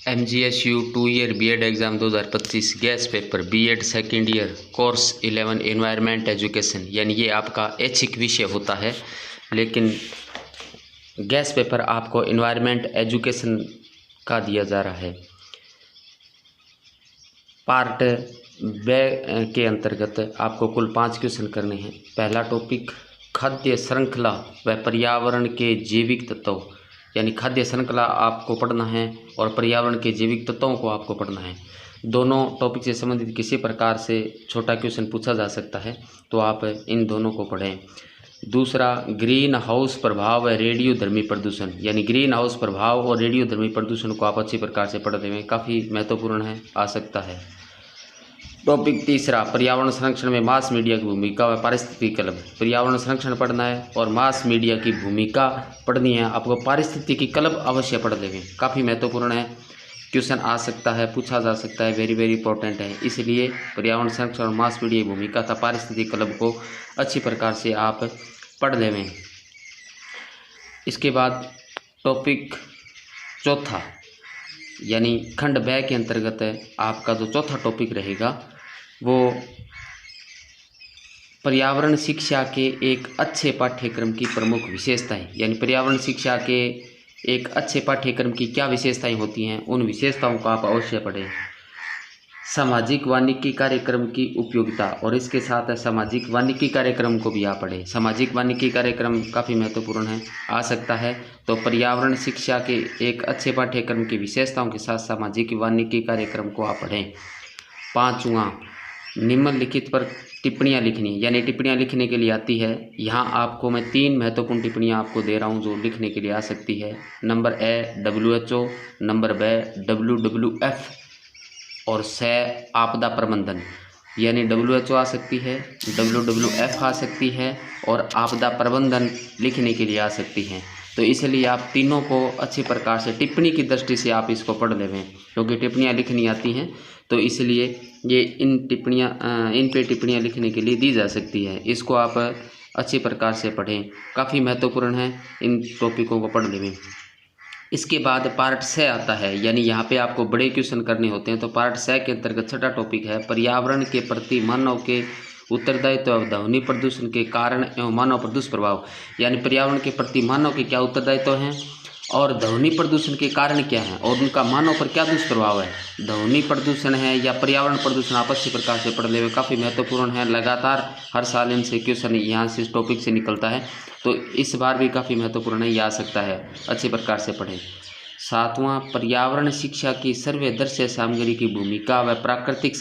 MGSU 2 year BEd exam 2025 guess paper BEd second year course 11 environment education, यानी ये आपका ऐच्छिक विषय होता है, लेकिन गैस पेपर आपको एनवायरनमेंट एजुकेशन का दिया जा रहा है। पार्ट बे के अंतर्गत आपको कुल 5 क्वेश्चन करने हैं। पहला टॉपिक खाद्य श्रृंखला व पर्यावरण के जैविक तत्व, यानी खाद्य श्रृंखला आपको पढ़ना है और पर्यावरण के जैविक तत्वों को आपको पढ़ना है। दोनों टॉपिक से संबंधित किसी प्रकार से छोटा क्वेश्चन पूछा जा सकता है, तो आप इन दोनों को पढ़ें। दूसरा, ग्रीन हाउस प्रभाव व रेडियोधर्मी प्रदूषण, यानी ग्रीन हाउस प्रभाव और रेडियोधर्मी प्रदूषण को आप अच्छी प्रकार से पढ़ लें, काफ़ी महत्वपूर्ण है, आ सकता है। टॉपिक तीसरा, पर्यावरण संरक्षण में मास मीडिया की भूमिका व पारिस्थितिकी क्लब। पर्यावरण संरक्षण पढ़ना है और मास मीडिया की भूमिका पढ़नी है। आपको पारिस्थितिकी क्लब अवश्य पढ़ लेंगे, काफ़ी महत्वपूर्ण है, क्वेश्चन आ सकता है, पूछा जा सकता है, वेरी वेरी इंपॉर्टेंट है। इसलिए पर्यावरण संरक्षण और मास मीडिया की भूमिका तथा पारिस्थितिकी क्लब को अच्छी प्रकार से आप पढ़ लें। इसके बाद टॉपिक चौथा, यानी खंड ब के अंतर्गत आपका जो चौथा टॉपिक रहेगा वो पर्यावरण शिक्षा के एक अच्छे पाठ्यक्रम की प्रमुख विशेषताएं, यानी पर्यावरण शिक्षा के एक अच्छे पाठ्यक्रम की क्या विशेषताएं होती हैं, उन विशेषताओं को आप अवश्य पढ़ें। सामाजिक वानिकी कार्यक्रम की उपयोगिता, और इसके साथ सामाजिक वानिकी कार्यक्रम को भी आप पढ़ें। सामाजिक वानिकी कार्यक्रम काफ़ी महत्वपूर्ण है, आ सकता है, तो पर्यावरण शिक्षा के एक अच्छे पाठ्यक्रम की विशेषताओं के साथ सामाजिक वानिकी कार्यक्रम को आप पढ़ें। पाँचवां, निम्नलिखित पर टिप्पणियाँ लिखनी, यानी टिप्पणियाँ लिखने के लिए आती है। यहाँ आपको मैं 3 महत्वपूर्ण टिप्पणियाँ आपको दे रहा हूँ जो लिखने के लिए आ सकती है। नंबर ए WHO, नंबर ब WWF और स आपदा प्रबंधन, यानी WHO आ सकती है, WWF आ सकती है और आपदा प्रबंधन लिखने के लिए आ सकती हैं। तो इसलिए आप तीनों को अच्छी प्रकार से टिप्पणी की दृष्टि से आप इसको पढ़ लें, क्योंकि टिप्पणियाँ लिखनी आती हैं, तो इसलिए ये इन पे टिप्पणियाँ लिखने के लिए दी जा सकती है। इसको आप अच्छी प्रकार से पढ़ें, काफ़ी महत्वपूर्ण है, इन टॉपिकों को पढ़ लें। इसके बाद पार्ट 6 आता है, यानी यहाँ पे आपको बड़े क्वेश्चन करने होते हैं। तो पार्ट 6 के अंतर्गत छठा टॉपिक है पर्यावरण के प्रति मानव के उत्तरदायित्व एवं ध्वनि प्रदूषण के कारण एवं मानव पर दुष्प्रभाव, यानी पर्यावरण के प्रति मानव के क्या उत्तरदायित्व हैं और ध्वनि प्रदूषण के कारण क्या हैं और उनका मानव पर क्या दुष्प्रभाव है। ध्वनि प्रदूषण है या पर्यावरण प्रदूषण, आप अच्छी प्रकार से पढ़ लेंगे, काफ़ी महत्वपूर्ण है। लगातार हर साल इनसे क्वेश्चन यहाँ से इस टॉपिक से निकलता है, तो इस बार भी काफ़ी महत्वपूर्ण है, ये आ सकता है, अच्छी प्रकार से पढ़ें। सातवां, पर्यावरण शिक्षा की सर्वदर्शी सामग्री की भूमिका व प्राकृतिक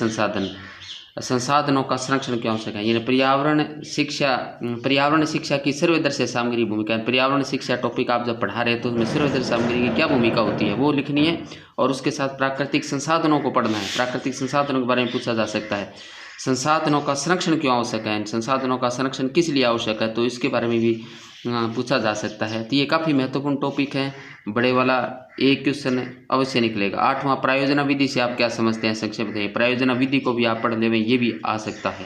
संसाधनों का संरक्षण क्यों आवश्यक है, यानी पर्यावरण शिक्षा की सर्वदर्शी सामग्री भूमिका। पर्यावरण शिक्षा टॉपिक आप जब पढ़ा रहे हैं तो उसमें सर्वदर्शी सामग्री की क्या भूमिका होती है वो लिखनी है, और उसके साथ प्राकृतिक संसाधनों को पढ़ना है। प्राकृतिक संसाधनों के बारे में पूछा जा सकता है। संसाधनों का संरक्षण क्यों आवश्यक है, संसाधनों का संरक्षण किस लिए आवश्यक है, तो इसके बारे में भी पूछा जा सकता है। तो ये काफ़ी महत्वपूर्ण टॉपिक है, बड़े वाला एक क्वेश्चन अवश्य निकलेगा। आठवां, प्रायोजना विधि से आप क्या समझते हैं, संक्षेप में। प्रायोजना विधि को भी आप पढ़ लें, ये भी आ सकता है।